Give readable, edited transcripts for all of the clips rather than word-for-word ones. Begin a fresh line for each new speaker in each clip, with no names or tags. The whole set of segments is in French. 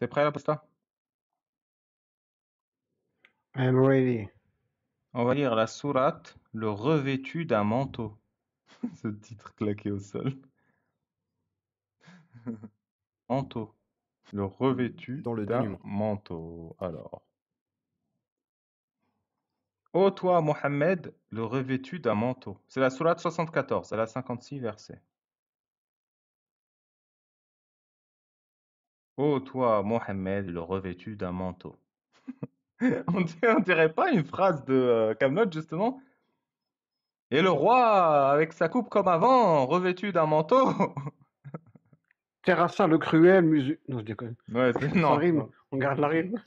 T'es prêt là pour ça?
I'm ready.
On va lire la sourate, le revêtu d'un manteau. Ce titre claqué au sol. Manteau. Le revêtu
Dans le
d'un
dénuement.
manteau. Alors. Ô toi, Mohammed, le revêtu d'un manteau. C'est la sourate 74, elle a 56 versets. Ô toi, Mohammed, le revêtu d'un manteau. On dirait pas une phrase de Kaamelott, justement? Et le roi, avec sa coupe comme avant, revêtu d'un manteau.
Terrassa le cruel, Non, je déconne.
Ouais,
Ça
non,
rime,
non.
on garde la rime.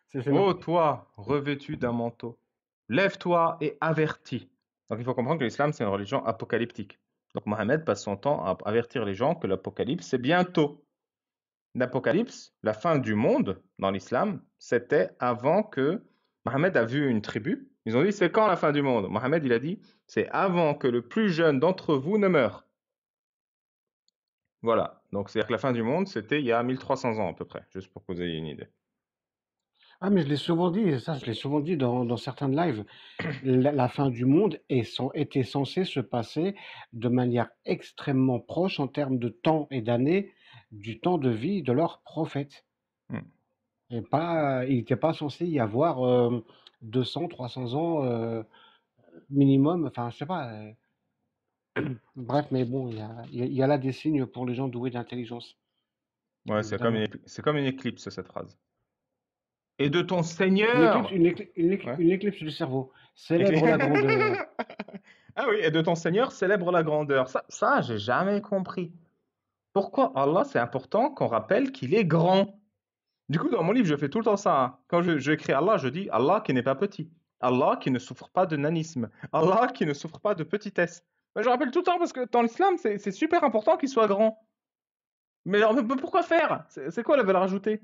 C'est gênant.
Ô toi, revêtu d'un manteau, lève-toi et avertis. Donc il faut comprendre que l'islam, c'est une religion apocalyptique. Donc Mohammed passe son temps à avertir les gens que l'apocalypse, c'est bientôt. L'apocalypse, la fin du monde dans l'islam, c'était avant que Mohammed a vu une tribu. Ils ont dit, c'est quand la fin du monde? Mohammed, il a dit, c'est avant que le plus jeune d'entre vous ne meure. Voilà. Donc c'est-à-dire que la fin du monde, c'était il y a 1300 ans à peu près, juste pour que vous ayez une idée.
Ah, mais je l'ai souvent dit, ça, je l'ai souvent dit dans certains lives. La fin du monde était censée se passer de manière extrêmement proche en termes de temps et d'années du temps de vie de leur prophète.
Hmm.
Et pas, il n'était pas censé y avoir 200, 300 ans minimum. Enfin, je sais pas. Bref, mais bon, il y a là des signes pour les gens doués d'intelligence,
Ouais,
évidemment.
c'est comme une éclipse, cette phrase. Et de ton
Une éclipse,
Seigneur.
une
Ouais.
éclipse du cerveau.
Éclipse.
Célèbre la grandeur.
Ah oui, et de ton Seigneur célèbre la grandeur. Ça, j'ai jamais compris. Pourquoi Allah, c'est important qu'on rappelle qu'il est grand. Du coup, dans mon livre, je fais tout le temps ça, hein. Quand j'écris Allah, je dis Allah qui n'est pas petit. Allah qui ne souffre pas de nanisme. Allah qui ne souffre pas de petitesse. Mais je rappelle tout le temps parce que dans l'islam, c'est super important qu'il soit grand. Mais alors, mais pourquoi faire? C'est quoi la valeur ajoutée?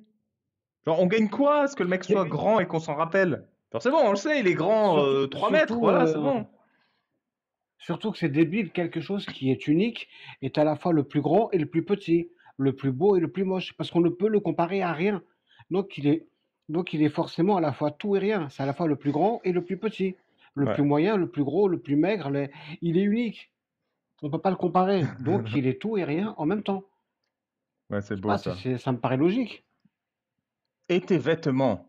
Genre, on gagne quoi à ce que le mec soit
C'est-
grand et qu'on s'en rappelle? Genre, c'est bon, on le sait, il est grand
Surtout,
3 mètres,
surtout,
voilà, c'est bon.
surtout que c'est débile, quelque chose qui est unique est à la fois le plus grand et le plus petit, le plus beau et le plus moche, parce qu'on ne peut le comparer à rien. Donc il est, donc il est forcément à la fois tout et rien. C'est à la fois le plus grand et le plus petit, le
Ouais,
plus moyen, le plus gros, le plus maigre. Il est unique. On ne peut pas le comparer. Donc il est tout et rien en même temps.
ouais, c'est
Je sais
beau
pas,
ça.
ça me paraît logique.
Et tes vêtements,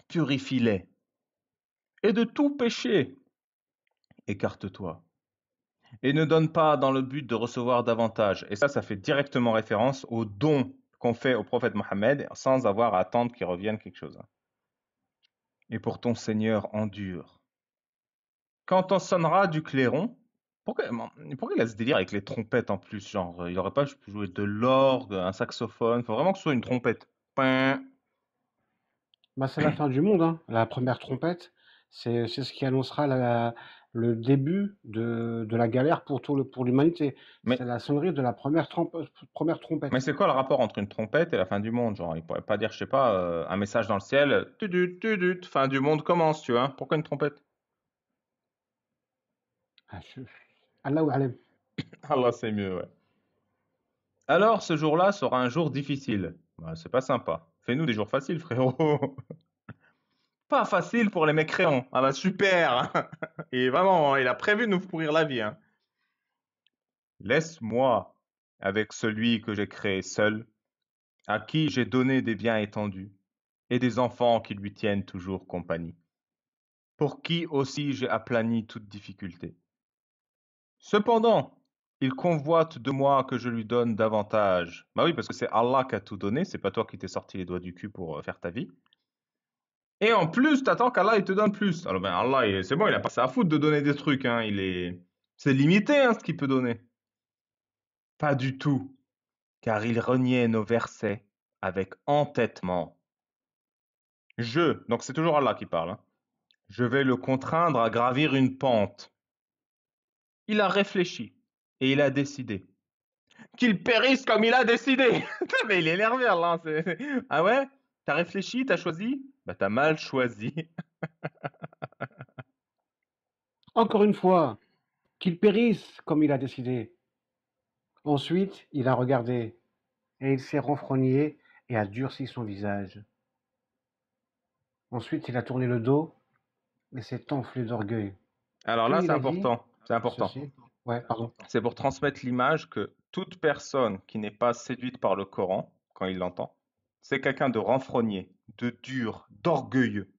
purifie-les. Et de tout péché, écarte-toi. Et ne donne pas dans le but de recevoir davantage. Et ça fait directement référence au don qu'on fait au prophète Mohammed sans avoir à attendre qu'il revienne quelque chose. Et pour ton Seigneur endure. Quand on sonnera du clairon, pourquoi il a ce délire avec les trompettes en plus? Genre, il aurait pas pu jouer de l'orgue, un saxophone, faut vraiment que ce soit une trompette. Point.
Bah, c'est la fin du monde, hein. La première trompette, c'est ce qui annoncera le début de la galère pour l'humanité. C'est
Mais,
la sonnerie de la première
mais
trompette.
c'est quoi le rapport entre une trompette et la fin du monde? Genre, il pourrait pas dire, je sais pas, un message dans le ciel, tudut, tudut, fin du monde commence, tu vois? Pourquoi une trompette?
Ah, Allahu Alam.
Allah, c'est mieux, ouais. Alors, ce jour-là sera un jour difficile. Bah, c'est pas sympa. Fais-nous des jours faciles, frérot. Pas facile pour les mécréants. Ah bah super. Et vraiment, il a prévu de nous pourrir la vie, hein. Laisse-moi avec celui que j'ai créé seul, à qui j'ai donné des biens étendus, et des enfants qui lui tiennent toujours compagnie, pour qui aussi j'ai aplani toute difficulté. Cependant, il convoite de moi que je lui donne davantage. Bah oui, parce que c'est Allah qui a tout donné, c'est pas toi qui t'es sorti les doigts du cul pour faire ta vie. Et en plus, t'attends qu'Allah il te donne plus. Alors ben Allah, c'est bon, il a pas ça à foutre de donner des trucs, hein. C'est limité, hein, ce qu'il peut donner. Pas du tout, car il reniait nos versets avec entêtement. Donc c'est toujours Allah qui parle, hein. Je vais le contraindre à gravir une pente. Il a réfléchi et il a décidé. Qu'il périsse comme il a décidé. Mais il est énervé, Allah. Ah ouais? T'as réfléchi, t'as choisi? Bah t'as mal choisi.
Encore une fois, qu'il périsse comme il a décidé. Ensuite, il a regardé et il s'est renfrogné et a durci son visage. Ensuite, il a tourné le dos et s'est enflé d'orgueil.
Alors là,
Puis
c'est
il a dit
important. C'est important.
ceci. Ouais, pardon.
C'est pour transmettre l'image que toute personne qui n'est pas séduite par le Coran, quand il l'entend, c'est quelqu'un de renfrogné, de dur, d'orgueilleux.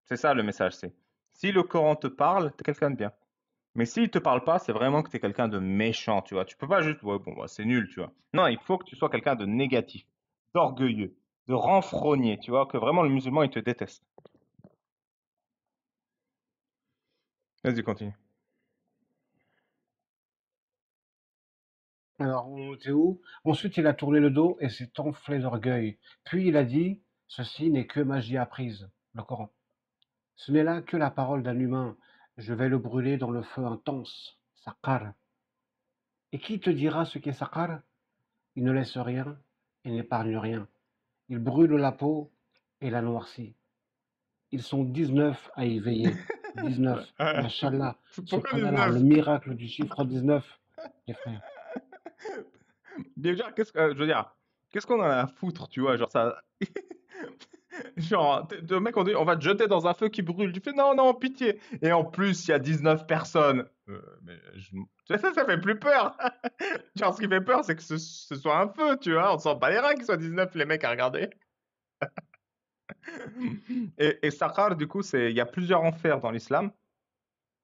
C'est ça le message, c'est. Si le Coran te parle, t'es quelqu'un de bien. Mais s'il te parle pas, c'est vraiment que t'es quelqu'un de méchant, tu vois. Tu peux pas juste, ouais, bon, bah, c'est nul, tu vois. Non, il faut que tu sois quelqu'un de négatif, d'orgueilleux, de renfrogné, tu vois, que vraiment le musulman, il te déteste. Vas-y, continue.
Alors, on était où? Ensuite, il a tourné le dos et s'est enflé d'orgueil. Puis il a dit, ceci n'est que magie apprise, le Coran. Ce n'est là que la parole d'un humain. Je vais le brûler dans le feu intense, Saqar. Et qui te dira ce qu'est Saqar? Il ne laisse rien et n'épargne rien. Il brûle la peau et la noircit. Ils sont 19 à y veiller. 19. Mashallah.
Pourquoi
Subhanallah. Le
19?
miracle du chiffre 19, les frères.
Déjà, je veux dire, qu'est-ce qu'on en a à foutre, tu vois, genre ça, genre, le mec, on dit, on va te jeter dans un feu qui brûle. Tu fais, non, non, pitié. Et en plus, il y a 19 personnes. Ça fait plus peur. Genre, ce qui fait peur, c'est que ce soit un feu, tu vois. On sent pas les reins qu'ils soient 19, les mecs, à regarder. Et Saqar, du coup, il y a plusieurs enfers dans l'islam.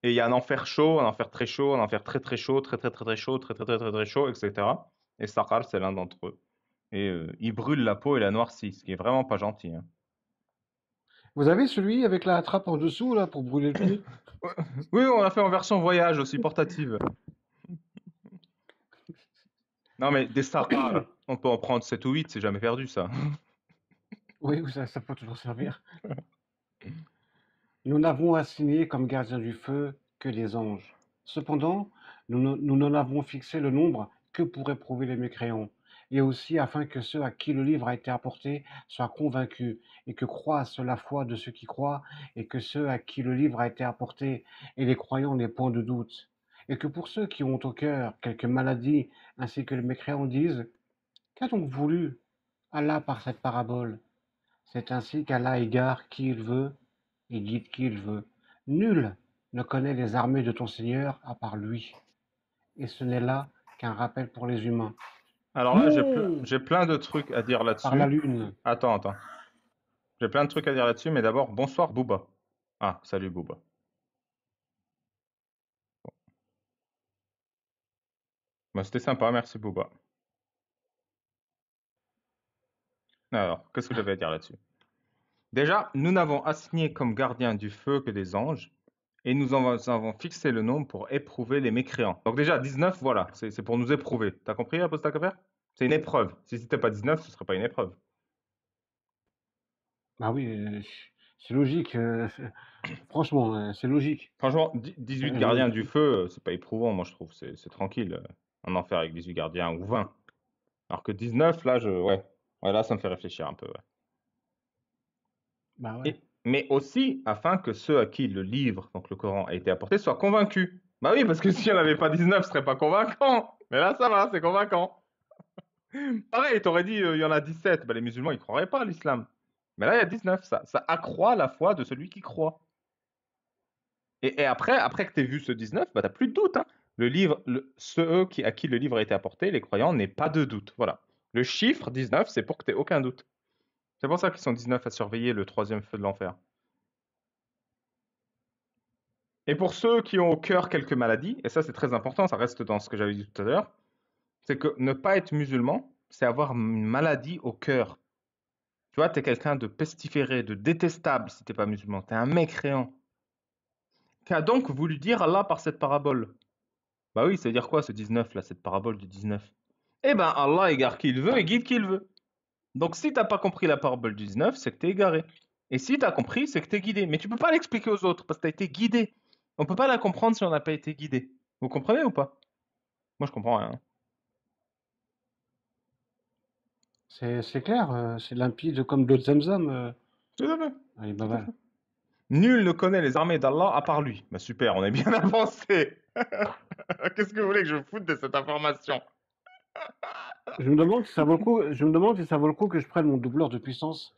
Et il y a un enfer chaud, un enfer très chaud, un enfer très très chaud, très très très très chaud, très très très très très chaud, etc. Et Saqar, c'est l'un d'entre eux. Et il brûle la peau et la noircit, ce qui est vraiment pas gentil, hein.
Vous avez celui avec la trappe en dessous, là, pour brûler le pied?
Oui, on l'a fait en version voyage aussi, portative. Non, mais des Saqar, on peut en prendre 7 ou 8, c'est jamais perdu, ça.
Oui, ça peut toujours servir. Nous n'avons assigné comme gardiens du feu que des anges. Cependant, nous n'en avons fixé le nombre que pour éprouver les mécréants, et aussi afin que ceux à qui le livre a été apporté soient convaincus, et que croissent la foi de ceux qui croient, et que ceux à qui le livre a été apporté et les croyants n'aient point de doute. Et que pour ceux qui ont au cœur quelque maladie, ainsi que les mécréants disent, qu'a donc voulu Allah par cette parabole? C'est ainsi qu'Allah égare qui il veut et guide qui il veut. Nul ne connaît les armées de ton Seigneur à part lui. Et ce n'est là qu'un rappel pour les humains.
Alors là,
Non.
j'ai plein de trucs à dire
Par la
là-dessus.
lune.
Attends, attends. J'ai plein de trucs à dire là-dessus, mais d'abord, bonsoir Booba. Ah, salut Booba. Bah, c'était sympa, merci Booba. Alors, qu'est-ce que j'avais à dire là-dessus? Déjà, nous n'avons assigné comme gardiens du feu que des anges, et nous en avons fixé le nombre pour éprouver les mécréants. Donc déjà, 19, voilà, c'est pour nous éprouver. T'as compris, Apostacaper? C'est une épreuve. Si c'était pas 19, ce serait pas une épreuve.
Bah oui, c'est logique. Franchement, c'est logique.
Franchement, 18 gardiens du feu, c'est pas éprouvant, moi je trouve. C'est tranquille. Un enfer avec 18 gardiens ou 20. Alors que 19, là, ouais. Ouais, là, ça me fait réfléchir un peu, ouais.
Bah ouais.
Mais aussi afin que ceux à qui le livre, donc le Coran, a été apporté, soient convaincus. Bah oui, parce que si on n'avait pas 19, ce serait pas convaincant. Mais là, ça va, c'est convaincant. Pareil, t'aurais dit, il y en a 17. Bah, les musulmans, ils croiraient pas à l'islam. Mais là, il y a 19. Ça accroît la foi de celui qui croit. Et après que tu aies vu ce 19, bah, tu plus de doute, hein. Le livre, ceux à qui le livre a été apporté, les croyants, n'aient pas de doute. Voilà. Le chiffre 19, c'est pour que tu aies aucun doute. C'est pour ça qu'ils sont 19 à surveiller le troisième feu de l'enfer. Et pour ceux qui ont au cœur quelques maladies, et ça c'est très important, ça reste dans ce que j'avais dit tout à l'heure, c'est que ne pas être musulman, c'est avoir une maladie au cœur. Tu vois, tu es quelqu'un de pestiféré, de détestable si t'es pas musulman. Tu es un mécréant. Qui a donc voulu dire Allah par cette parabole. Bah oui, ça veut dire quoi ce 19 là, cette parabole du 19? Eh ben Allah égare qui il veut et guide qui il veut. Donc si t'as pas compris la parabole du 19, c'est que t'es égaré. Et si t'as compris, c'est que t'es guidé. Mais tu peux pas l'expliquer aux autres parce que t'as été guidé. On peut pas la comprendre si on n'a pas été guidé. Vous comprenez ou pas? Moi je comprends rien.
C'est clair, c'est limpide comme de l'eau de Zamzam.
Tout à fait.
Allez,
Tout à fait.
bye.
Nul ne connaît les armées d'Allah à part lui. Bah super, on est bien avancé. Qu'est-ce que vous voulez que je foute de cette information?
Je me demande si ça vaut le coup que je prenne mon doubleur de puissance.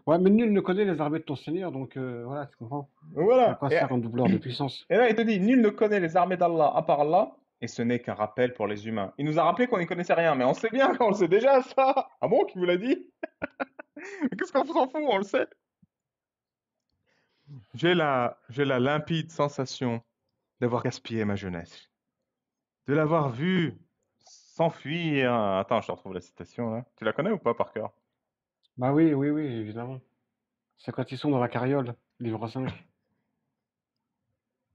Ouais, mais nul ne connaît les armées de ton seigneur, donc voilà, tu comprends? À
Voilà.
quoi sert un doubleur de puissance?
Et là, il te dit, nul ne connaît les armées d'Allah à part Allah, et ce n'est qu'un rappel pour les humains. Il nous a rappelé qu'on n'y connaissait rien, mais on sait bien qu'on le sait déjà, ça. Ah bon, qui vous l'a dit? Mais qu'est-ce qu'on s'en fout, on le sait. J'ai la limpide sensation d'avoir gaspillé ma jeunesse, de l'avoir vu s'enfuir. Attends, je te retrouve la citation là. Tu la connais ou pas par cœur?
Bah oui, oui, oui, évidemment. C'est quand ils sont dans la carriole, livre 5.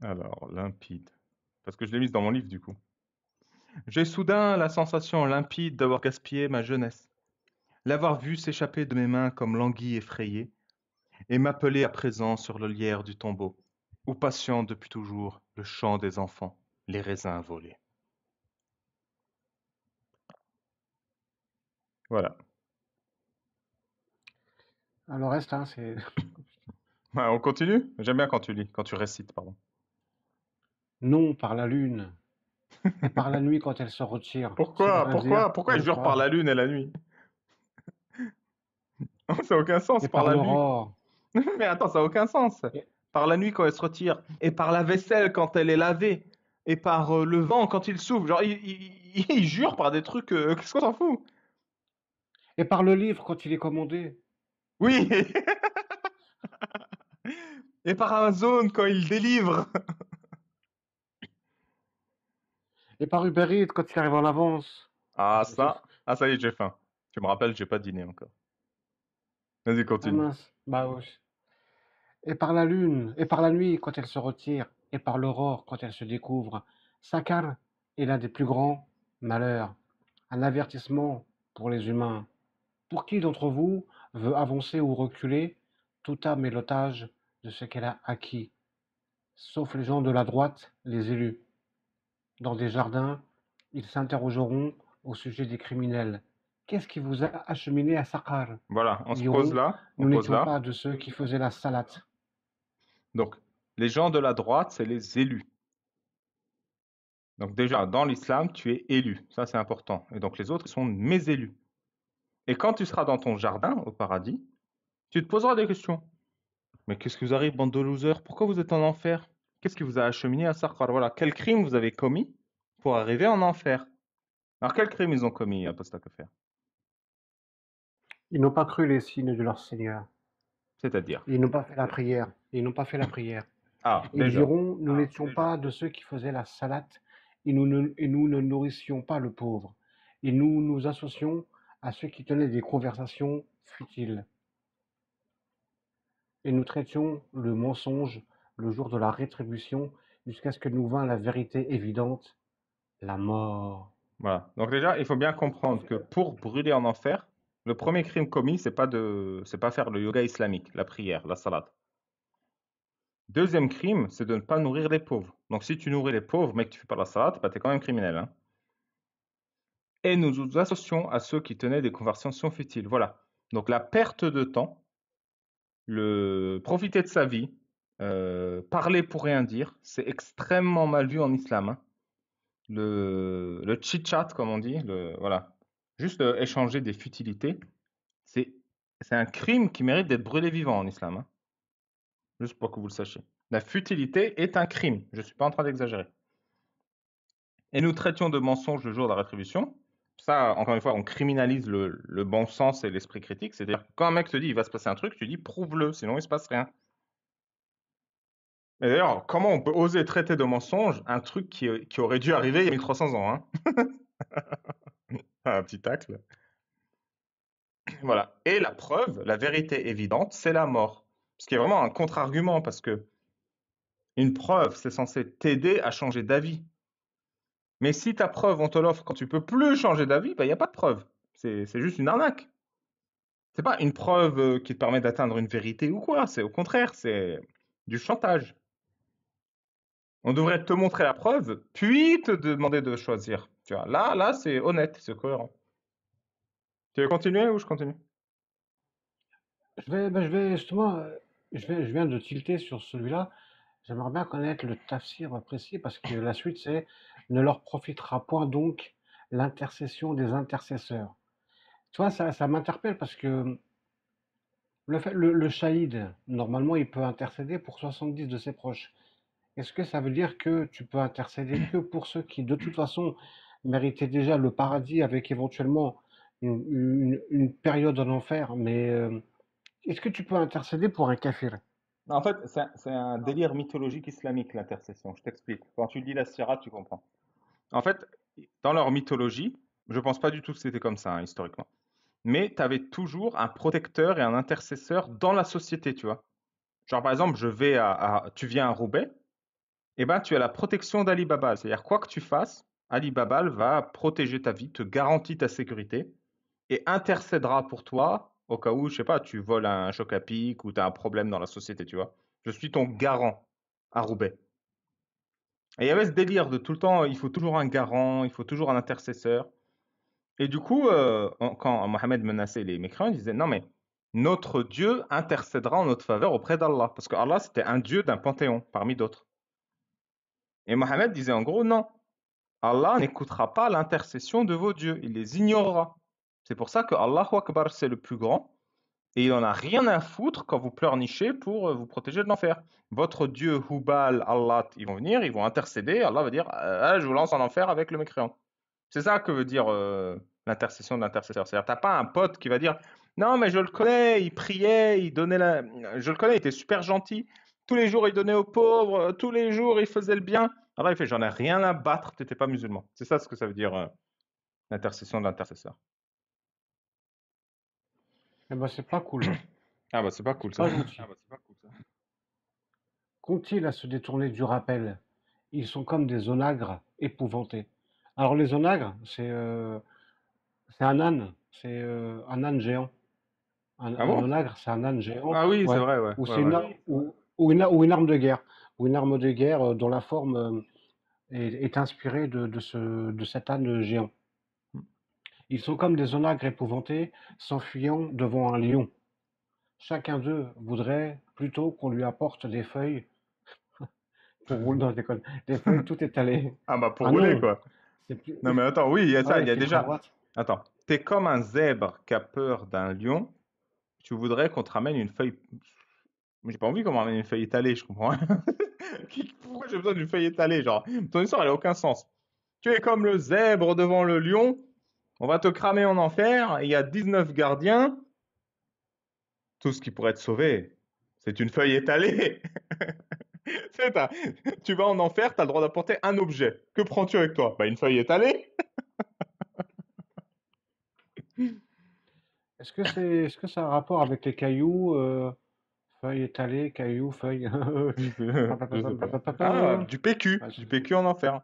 Alors, limpide. Parce que je l'ai mise dans mon livre du coup. J'ai soudain la sensation limpide d'avoir gaspillé ma jeunesse, l'avoir vue s'échapper de mes mains comme l'anguille effrayée, et m'appeler à présent sur le lierre du tombeau, où patiente depuis toujours le chant des enfants, les raisins volés. Voilà.
Alors, le reste, hein, c'est
Ouais, on continue? J'aime bien quand tu lis, quand tu récites, pardon.
non par la lune, et par la nuit quand elle se retire. Ça
Pourquoi?
voudrait dire,
Pourquoi il
bon
jure par
courage.
la lune et la nuit? Ça n'a aucun sens,
Et
par
par
la nuit.
l'aurore,
Mais attends, ça n'a aucun sens.
et,
Par la nuit quand elle se retire, et par la vaisselle quand elle est lavée, et par le vent quand il souffle. Genre, il jure par des trucs. Qu'est-ce qu'on s'en fout?
et par le livre quand il est commandé,
Oui! Et par Amazon quand il délivre.
et par Uber Eats quand il arrive en avance.
Ah, ça. Ah, ça y est, j'ai faim. Tu me rappelles, j'ai pas dîné encore. Vas-y,
Ah
continue.
mince, bah oui. Et par la lune, et par la nuit quand elle se retire, et par l'aurore quand elle se découvre. Sakar est l'un des plus grands malheurs, un avertissement pour les humains. Pour qui d'entre vous veut avancer ou reculer, toute âme est l'otage de ce qu'elle a acquis, sauf les gens de la droite, les élus. Dans des jardins, ils s'interrogeront au sujet des criminels. Qu'est-ce qui vous a acheminé à Sakar?
Voilà, on
Ils
se pose
diront,
là. On
nous
pose
n'étions
là.
pas de ceux qui faisaient la salate.
Donc, les gens de la droite, c'est les élus. Donc déjà, dans l'islam, tu es élu. Ça, c'est important. Et donc, les autres sont mes élus. Et quand tu seras dans ton jardin, au paradis, tu te poseras des questions. Mais qu'est-ce qui vous arrive, bande de losers? Pourquoi vous êtes en enfer? Qu'est-ce qui vous a acheminé à Sarkar? Voilà, quel crime vous avez commis pour arriver en enfer? Alors, quel crime ils ont commis, Apostat faire?
Ils n'ont pas cru les signes de leur Seigneur.
C'est-à-dire?
Ils n'ont pas fait la prière. Ils n'ont pas fait la prière.
Ah,
Ils
déjà.
diront, nous n'étions pas de ceux qui faisaient la salate et nous ne nourrissions pas le pauvre. Et nous nous associons à ceux qui tenaient des conversations futiles. Et nous traitions le mensonge le jour de la rétribution jusqu'à ce que nous vînt la vérité évidente, la mort.
Voilà. Donc déjà, il faut bien comprendre que pour brûler en enfer, le premier crime commis, c'est pas faire le yoga islamique, la prière, la salade. Deuxième crime, c'est de ne pas nourrir les pauvres. Donc si tu nourris les pauvres, mais que tu fais pas la salade, bah, tu es quand même criminel, hein. Et nous nous associons à ceux qui tenaient des conversations futiles. Voilà. Donc la perte de temps, le profiter de sa vie, parler pour rien dire, c'est extrêmement mal vu en islam, hein. Le chit-chat, comme on dit, voilà. Juste échanger des futilités, c'est c'est un crime qui mérite d'être brûlé vivant en islam, hein. Juste pour que vous le sachiez. La futilité est un crime. Je ne suis pas en train d'exagérer. Et nous traitions de mensonge le jour de la rétribution. Ça, encore une fois, on criminalise le bon sens et l'esprit critique. C'est-à-dire, quand un mec te dit il va se passer un truc, tu dis prouve-le, sinon il se passe rien. Et d'ailleurs, comment on peut oser traiter de mensonge un truc qui aurait dû arriver il y a 1300 ans, hein? Un petit tacle. Voilà. Et la preuve, la vérité évidente, c'est la mort. Ce qui est vraiment un contre-argument, parce que une preuve, c'est censé t'aider à changer d'avis. Mais si ta preuve, on te l'offre quand tu peux plus changer d'avis, bah, il n'y a pas de preuve. C'est juste une arnaque. C'est pas une preuve qui te permet d'atteindre une vérité ou quoi. C'est au contraire, c'est du chantage. On devrait te montrer la preuve, puis te demander de choisir. Tu vois, là, c'est honnête, c'est cohérent. Tu veux continuer ou je continue?
Je vais justement, je viens de tilter sur celui-là. J'aimerais bien connaître le tafsir précis parce que la suite c'est ne leur profitera point donc l'intercession des intercesseurs. Tu vois, ça m'interpelle parce que le shahid, normalement, il peut intercéder pour 70 de ses proches. Est-ce que ça veut dire que tu peux intercéder que pour ceux qui, de toute façon, méritaient déjà le paradis avec éventuellement une période en enfer, mais est-ce que tu peux intercéder pour un kafir?
En fait, c'est un délire mythologique islamique, l'intercession. Je t'explique. Quand tu lis la Sira, tu comprends. En fait, dans leur mythologie, je pense pas du tout que c'était comme ça, hein, historiquement. Mais tu avais toujours un protecteur et un intercesseur dans la société, tu vois. Genre, par exemple, tu viens à Roubaix, et ben, tu as la protection d'Ali Baba. C'est-à-dire, quoi que tu fasses, Ali Baba va protéger ta vie, te garantit ta sécurité et intercédera pour toi au cas où, je sais pas, tu voles un choc à pic ou tu as un problème dans la société, tu vois. Je suis ton garant à Roubaix. Et il y avait ce délire de tout le temps, il faut toujours un garant, il faut toujours un intercesseur. Et du coup, quand Mohammed menaçait les mécréants, il disait non, mais notre Dieu intercédera en notre faveur auprès d'Allah. Parce que Allah, c'était un Dieu d'un panthéon parmi d'autres. Et Mohammed disait en gros non, Allah n'écoutera pas l'intercession de vos dieux, il les ignorera. C'est pour ça que Allahu Akbar, c'est le plus grand. Et il en a rien à foutre quand vous pleurnichez pour vous protéger de l'enfer. Votre Dieu, Hubal, Allah, ils vont venir, ils vont intercéder. Allah va dire je vous lance en enfer avec le mécréant. C'est ça que veut dire l'intercession de l'intercesseur. C'est-à-dire, t'as pas un pote qui va dire non, mais je le connais, il priait, il donnait la. Je le connais, il était super gentil. Tous les jours, il donnait aux pauvres, tous les jours, il faisait le bien. Alors il fait j'en ai rien à battre, t'étais pas musulman. C'est ça ce que ça veut dire l'intercession de l'intercesseur.
Eh ben, c'est pas cool,
Ah bah c'est pas cool
c'est
ça.
pas gentil. Qu'ont-ils à se détourner du rappel? Ils sont comme des onagres épouvantés. Alors les onagres, c'est un âne géant.
Ah
Un
bon?
onagre, c'est un âne géant,
Ah oui, c'est
ouais,
vrai, ouais,
ou
ouais,
c'est
ouais.
ou une arme de guerre, ou une arme de guerre dont la forme est inspirée de cet âne géant. Ils sont comme des onagres épouvantés, s'enfuyant devant un lion. Chacun d'eux voudrait plutôt qu'on lui apporte des feuilles pour rouler dans les écoles, des feuilles tout étalées.
Ah bah pour
Ah
rouler
non,
quoi.
c'est plus.
Non mais attends, oui, il y a
Ah
ça, il
ouais,
y a
filtre à
déjà.
droite.
Attends, t'es comme un zèbre qui a peur d'un lion. Tu voudrais qu'on te ramène une feuille. J'ai pas envie qu'on me ramène une feuille étalée, je comprends rien. Pourquoi j'ai besoin d'une feuille étalée? Genre, ton histoire, elle a aucun sens. Tu es comme le zèbre devant le lion. On va te cramer en enfer. Et il y a 19 gardiens. Tout ce qui pourrait te sauver, c'est une feuille étalée. C'est ça. Tu vas en enfer, tu as le droit d'apporter un objet. Que prends-tu avec toi? Bah, une feuille étalée.
Est-ce que ça a un rapport avec les cailloux, feuilles étalées, cailloux, feuilles.
Je sais pas. Ah, du PQ.
Ah,
Du PQ en enfer.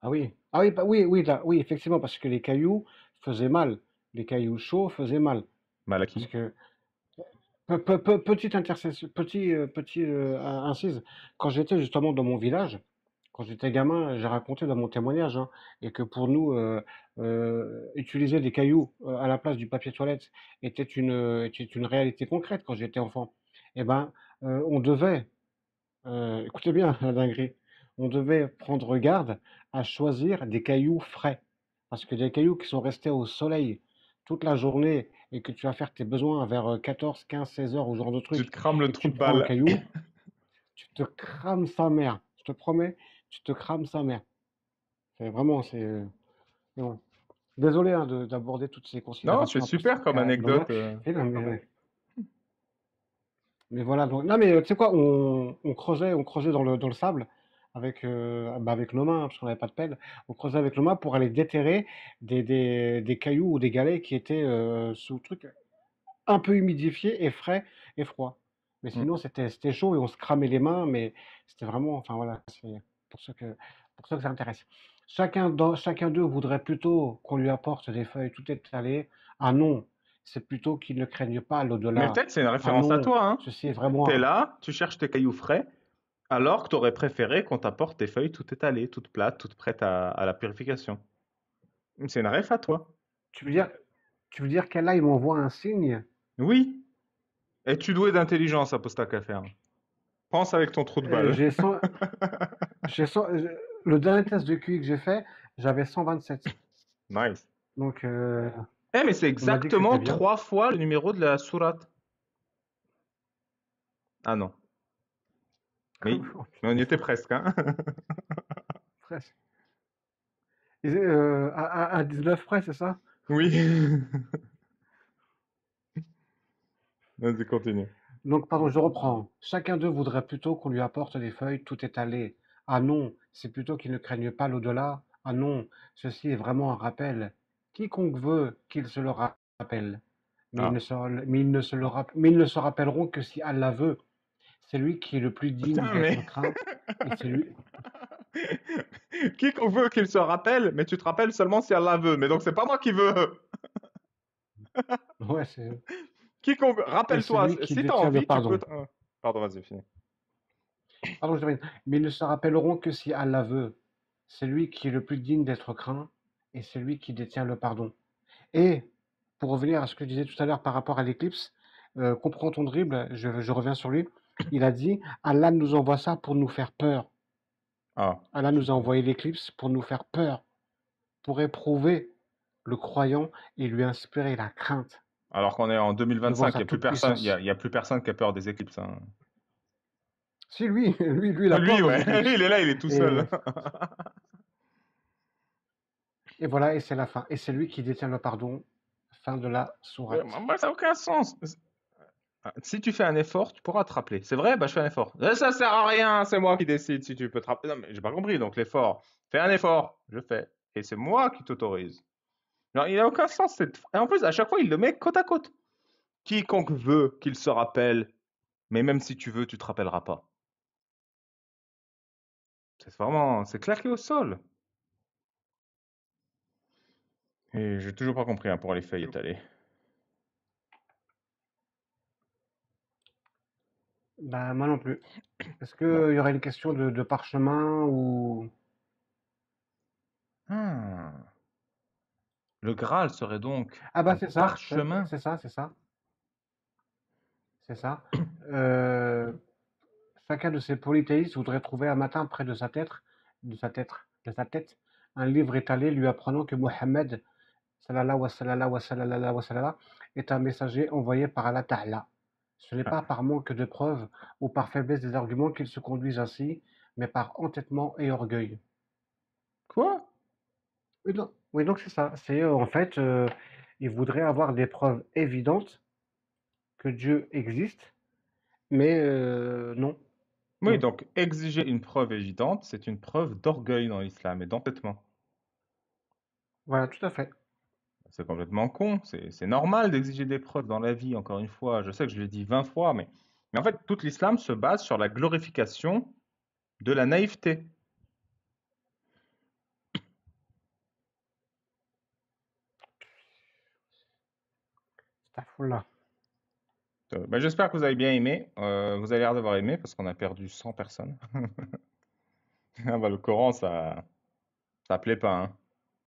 ah oui, ah oui, oui, oui, effectivement, parce que les cailloux faisaient mal. Les cailloux chauds faisaient mal. Parce
Malaki.
que petite intercession, petit incise. Quand j'étais justement dans mon village, quand j'étais gamin, j'ai raconté dans mon témoignage, hein, et que pour nous, utiliser des cailloux à la place du papier toilette était une réalité concrète quand j'étais enfant. Eh ben, on devait, écoutez bien la dinguerie, on devait prendre garde à choisir des cailloux frais, parce que des cailloux qui sont restés au soleil toute la journée et que tu vas faire tes besoins vers 14, 15, 16 heures ou ce genre de
Tu te
truc,
crames le
et que
trou
tu
de
prends un
balle.
caillou, tu te crames sa mère. Je te promets, tu te crames sa mère. C'est vraiment, mais bon. Désolé hein, d'aborder toutes ces
Non, c'est
considérations un peu
super comme anecdote.
non, mais voilà. Non, mais tu sais quoi, on creusait dans le sable avec, bah, avec nos mains, hein, parce qu'on n'avait pas de pelle. On creusait avec nos mains pour aller déterrer des cailloux ou des galets qui étaient sous truc un peu humidifiés et frais et froids. Mais
Mm.
sinon, c'était chaud et on se cramait les mains, mais c'était vraiment, enfin voilà, c'est pour ça que, pour ça que ça intéresse. Chacun d'eux voudrait plutôt qu'on lui apporte des feuilles tout étalées. Ah non, c'est plutôt qu'ils ne craignent pas
Mais
l'au-delà.
peut-être c'est une
Ah
référence à
non,
toi, hein.
ceci est
T'es
vraiment.
là, tu cherches tes cailloux frais, alors que t'aurais préféré qu'on t'apporte tes feuilles toutes étalées, toutes plates, toutes prêtes à la purification. C'est une ref à toi.
Tu veux dire, tu veux dire qu'Allah, il m'envoie un signe?
Oui. Es-tu doué d'intelligence, Aposta faire? Pense avec ton trou de balle.
J'ai 100, j'ai 100, Le dernier test de QI que j'ai fait, j'avais 127.
Nice.
Donc,
Eh, mais c'est
on m'a dit que
exactement
c'était bien.
3 fois le numéro de la sourate. Ah non. Mais,
Oh,
mais on y
punaise,
était presque, hein.
presque. À 19 près, c'est ça?
Oui. Vas-y, continue.
Donc, pardon, je reprends. Chacun d'eux voudrait plutôt qu'on lui apporte des feuilles tout étalées. Ah non, c'est plutôt qu'ils ne craignent pas l'au-delà. Ah non, ceci est vraiment un rappel. Quiconque veut qu'il se le rappelle.
Ah,
Mais ils ne se rappelleront que si Allah veut. C'est lui qui est le plus digne
putain, mais...
d'être craint. Et c'est lui.
Quiconque veut qu'il se rappelle, mais tu te rappelles seulement si Allah veut. Mais donc, c'est pas moi qui veux.
Ouais, c'est.
Quiconque,
Et c'est
rappelle-toi,
lui qui
si t'as
détient le
envie, tu peux...
pardon.
Pardon, vas-y, finis.
Pardon, je termine. Mais ils ne se rappelleront que si Allah veut. C'est lui qui est le plus digne d'être craint. Et c'est lui qui détient le pardon. Et, pour revenir à ce que je disais tout à l'heure par rapport à l'éclipse, comprends ton dribble, je reviens sur lui. Il a dit, Allah nous envoie ça pour nous faire peur.
Ah,
Allah nous a envoyé l'éclipse pour nous faire peur, pour éprouver le croyant et lui inspirer la crainte
alors qu'on est en
devant
2025, il
sa
n'y a plus personne,
toute-puissance.
il y a plus personne qui a peur des éclipses, hein.
Si, lui, lui, il a
Lui,
peur des
ouais, lui,
éclipses.
il est là, il est tout seul.
Et, et voilà, et c'est la fin. Et c'est lui qui détient le pardon. Fin de la sourate.
Moi, ça n'a aucun sens. Si tu fais un effort, tu pourras te rappeler. C'est vrai, bah je fais un effort. Ça sert à rien, c'est moi qui décide si tu peux te rappeler. Non, mais j'ai pas compris. Donc l'effort, fais un effort, je fais. Et c'est moi qui t'autorise. Non, il n'a aucun sens. Et en plus, à chaque fois, il le met côte à côte. Quiconque veut qu'il se rappelle, mais même si tu veux, tu te rappelleras pas. C'est vraiment, c'est claqué au sol. Et j'ai toujours pas compris hein, pour les feuilles étalées.
Bah, moi non plus. Est-ce
Bon.
qu'il y aurait une question de parchemin ou...
Ah. Le Graal serait donc
Ah bah
un
c'est ça,
parchemin.
c'est ça, c'est ça, c'est ça. Euh, Chacun de ces polythéistes voudrait trouver un matin près de sa tête, un livre étalé lui apprenant que Mohammed sallallahu wa sallallahu wa sallallahu wa sallam, est un messager envoyé par Allah Ta'ala. Ce n'est pas
Ah,
par manque de preuves ou par faiblesse des arguments qu'ils se conduisent ainsi, mais par entêtement et orgueil.
quoi?
Oui, donc c'est ça. C'est en fait, ils voudraient avoir des preuves évidentes que Dieu existe, mais non,
Oui,
non.
donc exiger une preuve évidente, c'est une preuve d'orgueil dans l'islam et d'entêtement.
Voilà, tout à fait.
C'est complètement con, c'est normal d'exiger des preuves dans la vie, encore une fois. Je sais que je l'ai dit 20 fois, mais en fait, tout l'islam se base sur la glorification de la naïveté.
Astaghfirullah.
Ben, j'espère que vous avez bien aimé. Vous avez l'air d'avoir aimé parce qu'on a perdu 100 personnes. Ah bah, le Coran, ça plaît pas, hein.